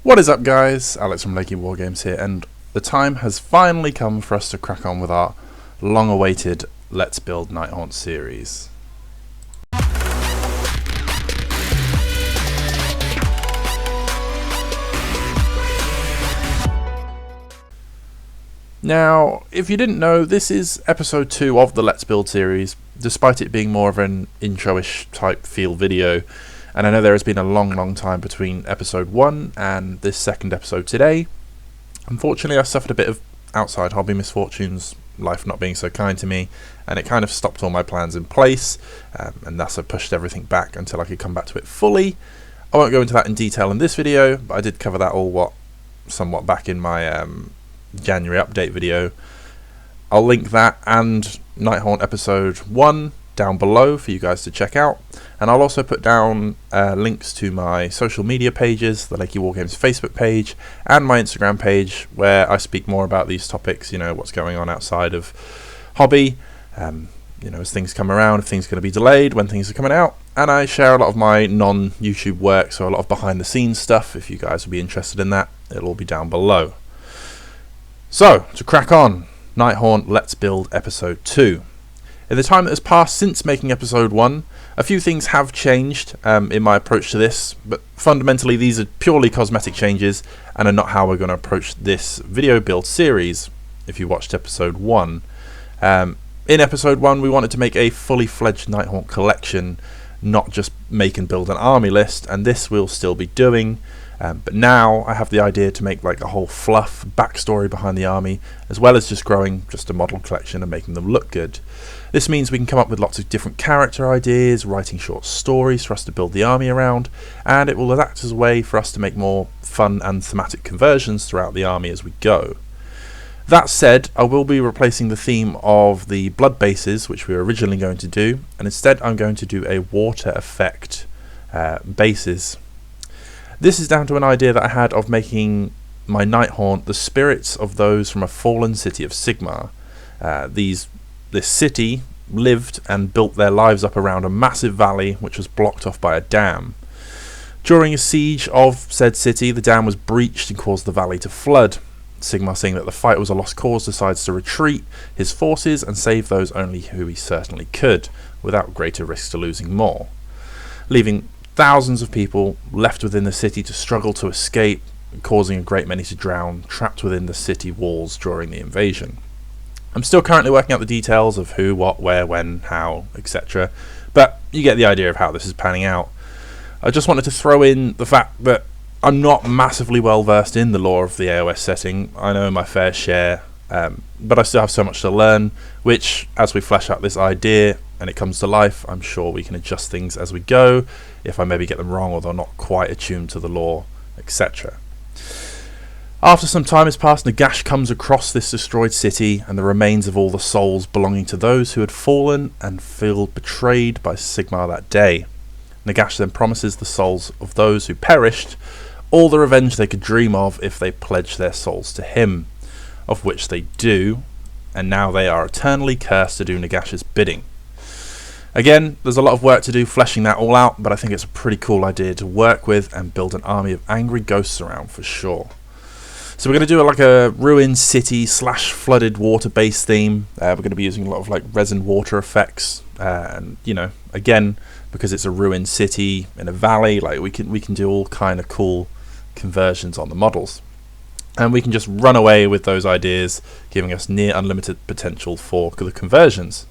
What is up, guys? Alex from Lakey Wargames here, and the time has finally come for us to crack on with our long-awaited Let's Build Nighthaunt series. Now, if you didn't know, this is episode 2 of the Let's Build series, despite it being more of an intro-ish type feel video. And I know there has been a long time between episode 1 and this second episode today. Unfortunately, I suffered a bit of outside hobby misfortunes, life not being so kind to me, and it kind of stopped all my plans in place, and thus I pushed everything back until I could come back to it fully. I won't go into that in detail in this video, but I did cover that all somewhat back in my January update video. I'll link that and Nighthaunt Episode 1 down below for you guys to check out, and I'll also put down links to my social media pages, the Lakey Wargames Facebook page and my Instagram page, where I speak more about these topics, you know, what's going on outside of hobby, you know, as things come around, if things are going to be delayed, when things are coming out, and I share a lot of my non-YouTube work, so a lot of behind the scenes stuff. If you guys would be interested in that, it'll all be down below. So, to crack on, Nighthaunt Let's Build Episode 2. In the time that has passed since making episode 1, a few things have changed in my approach to this, but fundamentally these are purely cosmetic changes and are not how we're going to approach this video build series. If you watched episode 1, in episode 1 we wanted to make a fully fledged Nighthaunt collection, not just make and build an army list, and this we'll still be doing. But now I have the idea to make like a whole fluff backstory behind the army, as well as just growing just a model collection and making them look good. This means we can come up with lots of different character ideas, writing short stories for us to build the army around, and it will act as a way for us to make more fun and thematic conversions throughout the army as we go. That said, I will be replacing the theme of the blood bases, which we were originally going to do, and instead I'm going to do a water effect bases. This is down to an idea that I had of making my Nighthaunt the spirits of those from a fallen city of Sigmar. This city lived and built their lives up around a massive valley which was blocked off by a dam. During a siege of said city, the dam was breached and caused the valley to flood. Sigmar, seeing that the fight was a lost cause, decides to retreat his forces and save those only who he certainly could, without greater risk to losing more, leaving thousands of people left within the city to struggle to escape, causing a great many to drown, trapped within the city walls during the invasion. I'm still currently working out the details of who, what, where, when, how, etc. But you get the idea of how this is panning out. I just wanted to throw in the fact that I'm not massively well versed in the lore of the AOS setting. I know my fair share, but I still have so much to learn, which, as we flesh out this idea and it comes to life, I'm sure we can adjust things as we go, if I maybe get them wrong or they're not quite attuned to the lore, etc. After some time has passed, Nagash comes across this destroyed city and the remains of all the souls belonging to those who had fallen and feel betrayed by Sigmar that day. Nagash then promises the souls of those who perished all the revenge they could dream of if they pledged their souls to him, of which they do, and now they are eternally cursed to do Nagash's bidding. Again, there's a lot of work to do fleshing that all out, but I think it's a pretty cool idea to work with and build an army of angry ghosts around for sure. So we're going to do like a ruined city / flooded water based theme. We're going to be using a lot of like resin water effects, and you know, again, because it's a ruined city in a valley, like we can do all kind of cool conversions on the models, and we can just run away with those ideas, giving us near unlimited potential for the conversions.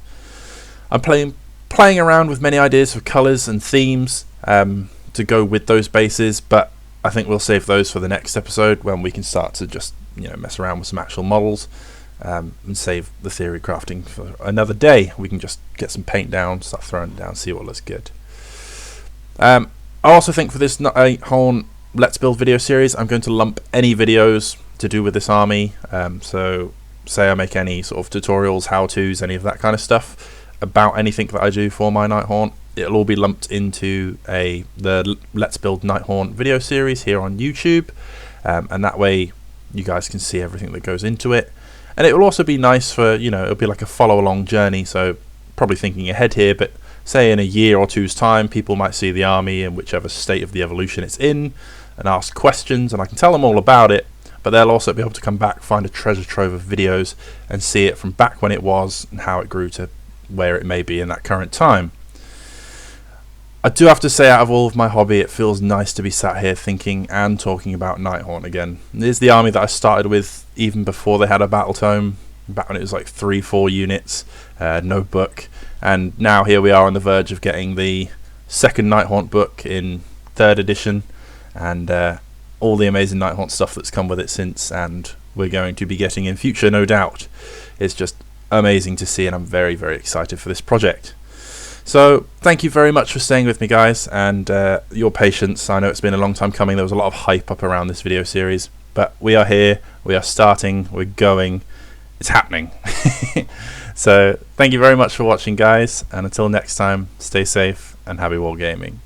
I'm playing around with many ideas for colours and themes to go with those bases, but I think we'll save those for the next episode when we can start to just, you know, mess around with some actual models, and save the theory crafting for another day. We can just get some paint down, start throwing it down, see what looks good. I also think for this Nighthaunt Let's Build video series, I'm going to lump any videos to do with this army. So say I make any sort of tutorials, how-tos, any of that kind of stuff about anything that I do for my Nighthaunt, it'll all be lumped into the Let's Build Nighthaunt video series here on YouTube, and that way you guys can see everything that goes into it. And it will also be nice for, you know, it'll be like a follow-along journey, so probably thinking ahead here, but say in a year or two's time, people might see the army in whichever state of the evolution it's in, and ask questions, and I can tell them all about it, but they'll also be able to come back, find a treasure trove of videos, and see it from back when it was and how it grew to where it may be in that current time. I do have to say, out of all of my hobby, it feels nice to be sat here thinking and talking about Nighthaunt again. It is the army that I started with even before they had a battle tome, back when it was like 3-4 units, no book, and now here we are on the verge of getting the second Nighthaunt book in 3rd edition, and all the amazing Nighthaunt stuff that's come with it since, and we're going to be getting in future, no doubt. It's just amazing to see, and I'm very, very excited for this project. So thank you very much for staying with me, guys, and your patience. I know it's been a long time coming. There was a lot of hype up around this video series, but we are here, we are starting, we're going, it's happening. So thank you very much for watching, guys, and until next time, stay safe and happy wargaming.